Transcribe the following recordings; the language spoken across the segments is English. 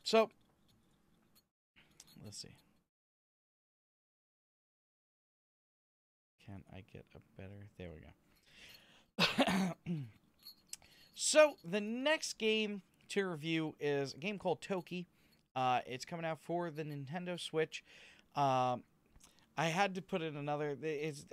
So, let's see. Can I get a better... There we go. So, the next game to review is a game called Toki. It's coming out for the Nintendo Switch. I had to put in another...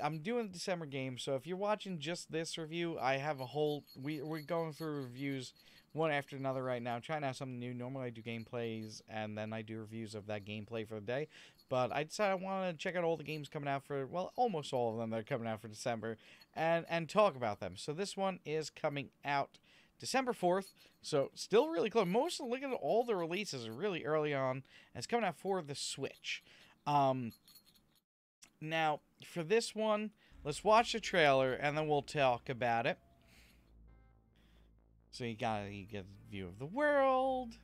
I'm doing a December game, so if you're watching just this review, I have a whole... We're going through reviews one after another right now. I'm trying to have something new. Normally I do gameplays, and then I do reviews of that gameplay for the day. But I decided I wanted to check out all the games coming out for... Well, almost all of them that are coming out for December, and talk about them. So this one is coming out December 4th, so still really close. Look at all the releases are really early on, and it's coming out for the Switch. Now, for this one, let's watch the trailer, and then we'll talk about it. So you get a view of the world.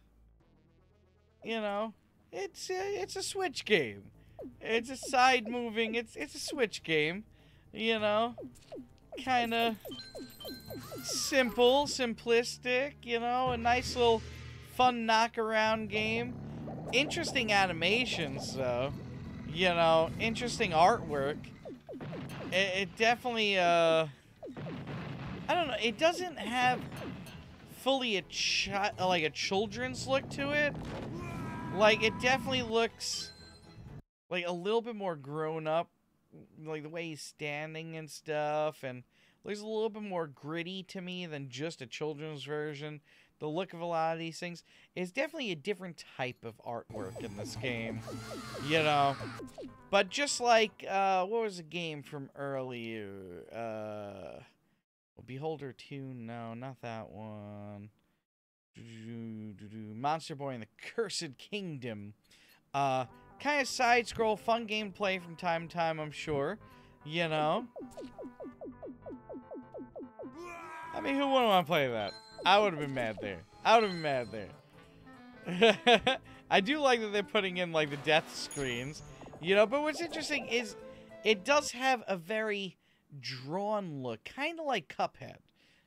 You know, it's a Switch game. It's a side-moving, it's a Switch game. You know, kind of simple, simplistic, you know, a nice little fun knock-around game. Interesting animations, though. You know, interesting artwork. It definitely, I don't know, it doesn't have fully a children's look to it. Like, it definitely looks like a little bit more grown up, like the way he's standing and stuff, and looks a little bit more gritty to me than just a children's version. The look of a lot of these things is definitely a different type of artwork in this game, you know. But just like, what was the game from earlier? Beholder 2, no, not that one. Monster Boy and the Cursed Kingdom. Kind of side-scroll, fun gameplay from time to time, I'm sure. You know? I mean, who wouldn't want to play that? I would have been mad there. I would have been mad there. I do like that they're putting in, like, the death screens. You know, but what's interesting is it does have a very drawn look. Kind of like Cuphead.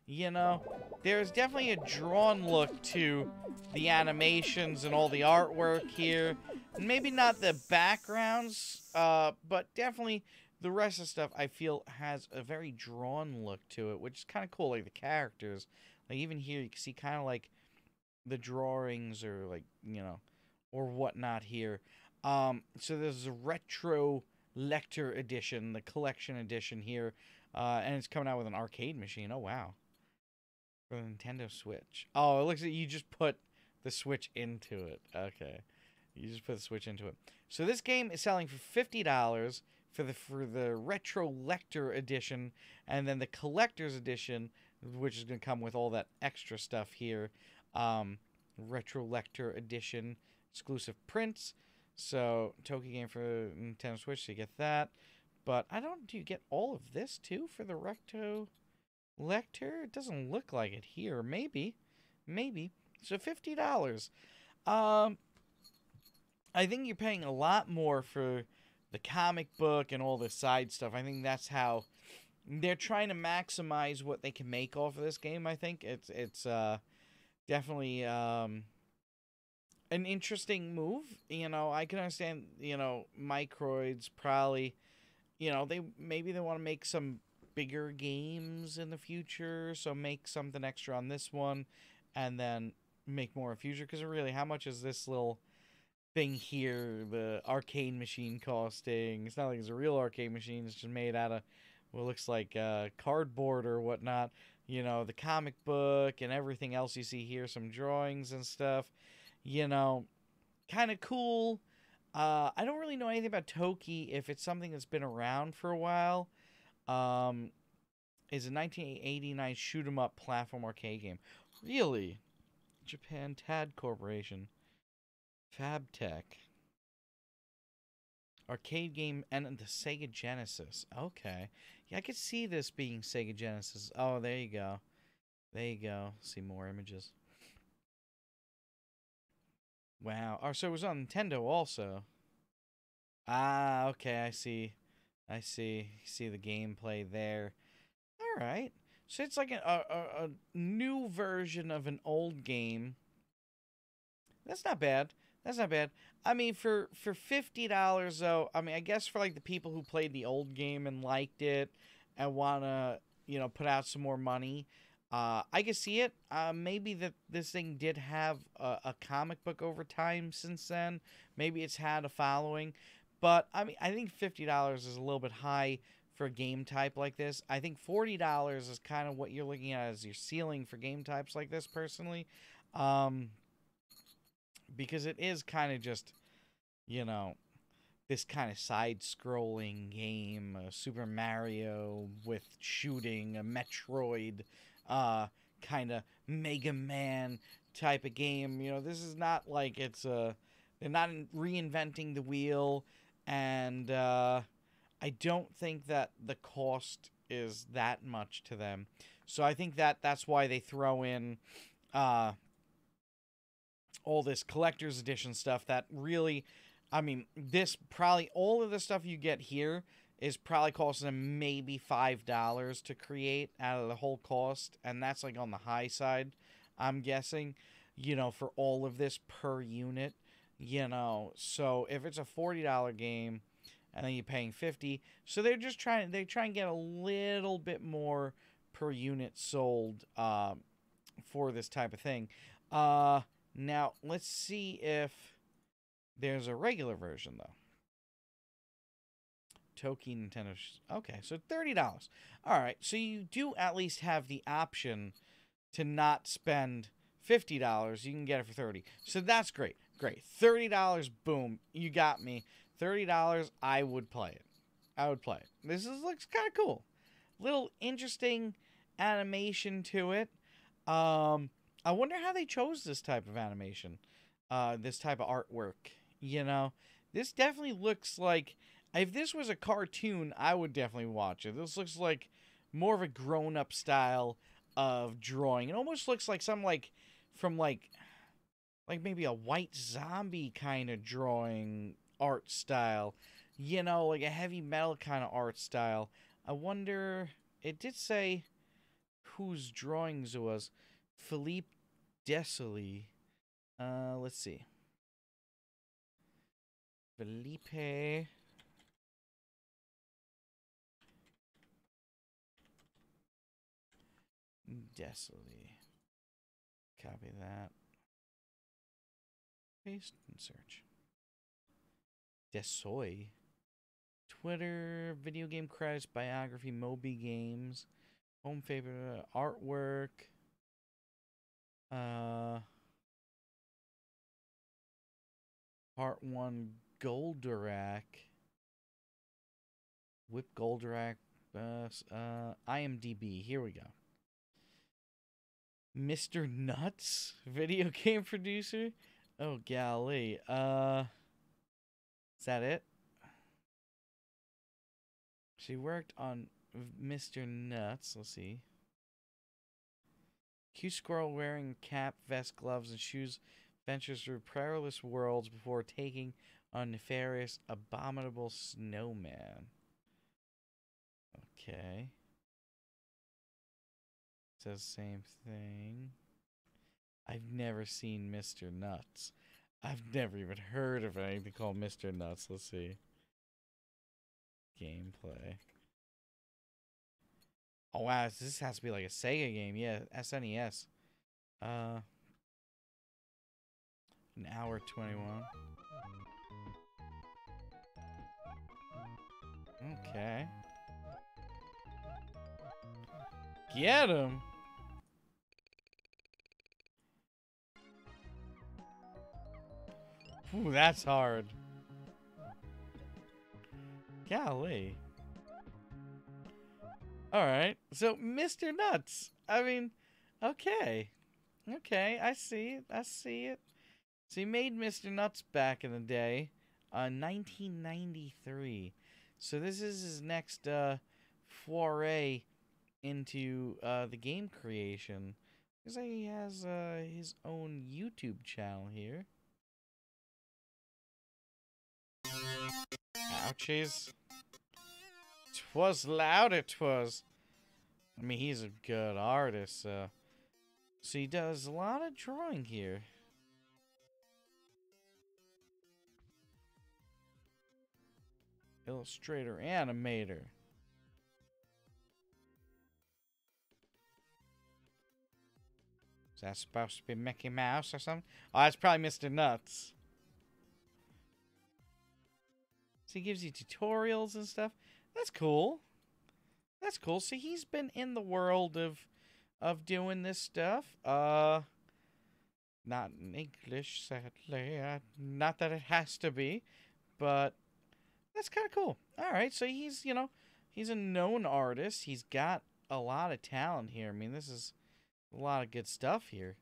You know? There's definitely a drawn look to the animations and all the artwork here. Maybe not the backgrounds, but definitely the rest of the stuff I feel has a very drawn look to it, which is kind of cool. Like the characters, like even here you can see kind of like the drawings or like, you know, or whatnot here. So there's a retro Lecter edition, the collection edition here, and it's coming out with an arcade machine. Oh wow, for the Nintendo Switch. Oh, it looks like you just put the Switch into it. Okay. You just put the Switch into it. So this game is selling for $50 for the Retro Lecter edition, and then the Collector's edition, which is going to come with all that extra stuff here. Retro Lecter edition, exclusive prints. So Toki game for Nintendo Switch, so you get that. But do you get all of this too for the Retro Lecter? It doesn't look like it here. Maybe. So $50. I think you're paying a lot more for the comic book and all the side stuff. I think that's how they're trying to maximize what they can make off of this game. I think it's definitely an interesting move. You know, I can understand, you know, Microids probably, you know, maybe they want to make some bigger games in the future, so make something extra on this one and then make more in future, because really, how much is this little thing here, the arcade machine, costing? It's not like it's a real arcade machine. It's just made out of what looks like cardboard or whatnot. You know, the comic book and everything else you see here, some drawings and stuff. You know, kind of cool. I don't really know anything about Toki, if it's something that's been around for a while. Is a 1989 shoot-'em-up platform arcade game. Really? Japan Tad Corporation. Fabtech. Arcade game and the Sega Genesis. Okay. Yeah, I could see this being Sega Genesis. Oh, there you go. There you go. See more images. Wow. Oh, so it was on Nintendo also. Ah, okay. I see. I see. You see the gameplay there. All right. So it's like a new version of an old game That's not bad. That's not bad. I mean, for $50 though, I mean, I guess for like the people who played the old game and liked it and wanna, you know, put out some more money, I can see it. Maybe that this thing did have a comic book over time since then. Maybe it's had a following, but I mean, I think $50 is a little bit high for a game type like this. I think $40 is kind of what you're looking at as your ceiling for game types like this, personally. Um, because it is kind of just, you know, this kind of side-scrolling game, Super Mario with shooting, a Metroid, kind of Mega Man type of game. You know, this is not like it's they're not reinventing the wheel, and I don't think that the cost is that much to them. So I think that that's why they throw in uh, all this collector's edition stuff that really, I mean, this probably, all of the stuff you get here is probably costing them maybe $5 to create out of the whole cost. And that's like on the high side, I'm guessing, you know, for all of this per unit, you know. So if it's a $40 game and then you're paying 50, so they try and get a little bit more per unit sold for this type of thing. Now, let's see if there's a regular version, though. Toki Nintendo. Okay, so $30. All right, so you do at least have the option to not spend $50. You can get it for $30. So that's great. Great. $30, boom. You got me. $30, I would play it. I would play it. Looks kind of cool. Little interesting animation to it. I wonder how they chose this type of animation, this type of artwork. You know, this definitely looks like, if this was a cartoon, I would definitely watch it. This looks like more of a grown-up style of drawing. It almost looks like something like from like maybe a White Zombie kind of drawing art style. You know, like a heavy metal kind of art style. I wonder, it did say whose drawings it was. Philippe Desolé. Let's see. Felipe Desolé. Copy that. Paste and search. Desoy. Twitter, video game credits, biography, Moby Games, home favorite, artwork. Part 1, Goldorak. Whip Goldorak. IMDb. Here we go. Mr. Nuts, video game producer. Oh, golly. Is that it? She worked on Mr. Nuts. Let's see. Cute squirrel wearing cap, vest, gloves, and shoes ventures through perilous worlds before taking on nefarious, abominable snowman. Okay. Says same thing. I've never seen Mr. Nuts. I've never even heard of anything called Mr. Nuts. Let's see. Gameplay. Oh wow, this has to be like a Sega game. Yeah, SNES. An hour 21. Okay. Get him. Ooh, that's hard. Golly. Alright, so Mr. Nuts. I mean, okay. Okay, I see it. I see it. So he made Mr. Nuts back in the day, 1993. So this is his next foray into the game creation. Looks like he has his own YouTube channel here. Ouchies. 'Twas loud, it was. I mean, he's a good artist, so he does a lot of drawing here. Illustrator, animator. Is that supposed to be Mickey Mouse or something? Oh, that's probably Mr. Nuts. So he gives you tutorials and stuff. That's cool. That's cool. So he's been in the world of doing this stuff. Not in English, sadly. Not that it has to be, but that's kind of cool. All right, so he's, he's a known artist. He's got a lot of talent here. I mean, this is a lot of good stuff here.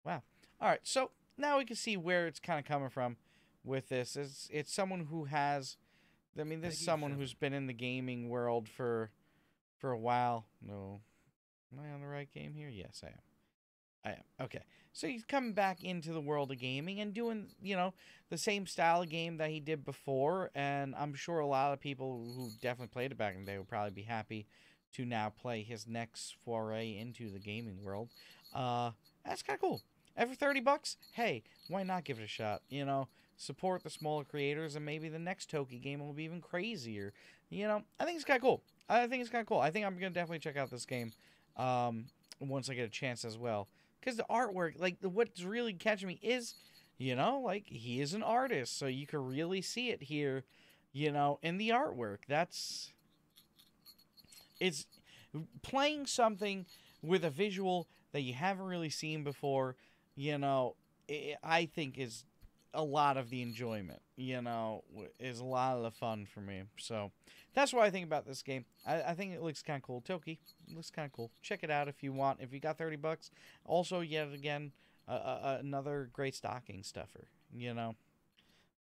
Wow. All right, so now we can see where it's kind of coming from with this. It's someone who has, I mean, this is someone who's been in the gaming world for a while. No. Am I on the right game here? Yes, I am. I am. Okay. So he's coming back into the world of gaming and doing, the same style of game that he did before. And I'm sure a lot of people who definitely played it back in the day would probably be happy to now play his next foray into the gaming world. That's kind of cool. And for 30 bucks, hey, why not give it a shot? Support the smaller creators, and maybe the next Toki game will be even crazier. I think it's kind of cool. I think I'm going to definitely check out this game once I get a chance as well. Because the artwork, like, what's really catching me is, like, he is an artist. So you can really see it here, in the artwork. It's playing something with a visual that you haven't really seen before, I think is a lot of the enjoyment, is a lot of the fun for me. So that's what I think about this game. I think it looks kind of cool. Toki, it looks kind of cool. Check it out if you want. If you got 30 bucks. Also, yet again, another great stocking stuffer, I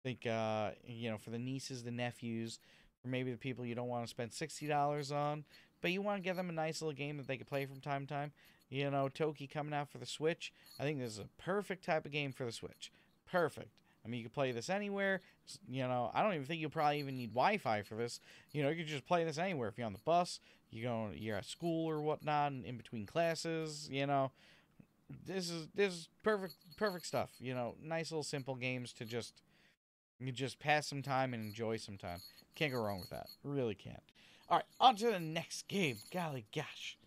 think, for the nieces, the nephews, or maybe the people you don't want to spend $60 on, but you want to give them a nice little game that they can play from time to time. Toki coming out for the Switch. I think this is a perfect type of game for the Switch. Perfect. I mean, you can play this anywhere. I don't even think you'll probably even need Wi-Fi for this. You can just play this anywhere. If you're on the bus, you're at school or whatnot, and in between classes. This is perfect stuff. Nice little simple games to just pass some time and enjoy some time. Can't go wrong with that. Really can't. All right, on to the next game. Golly gosh.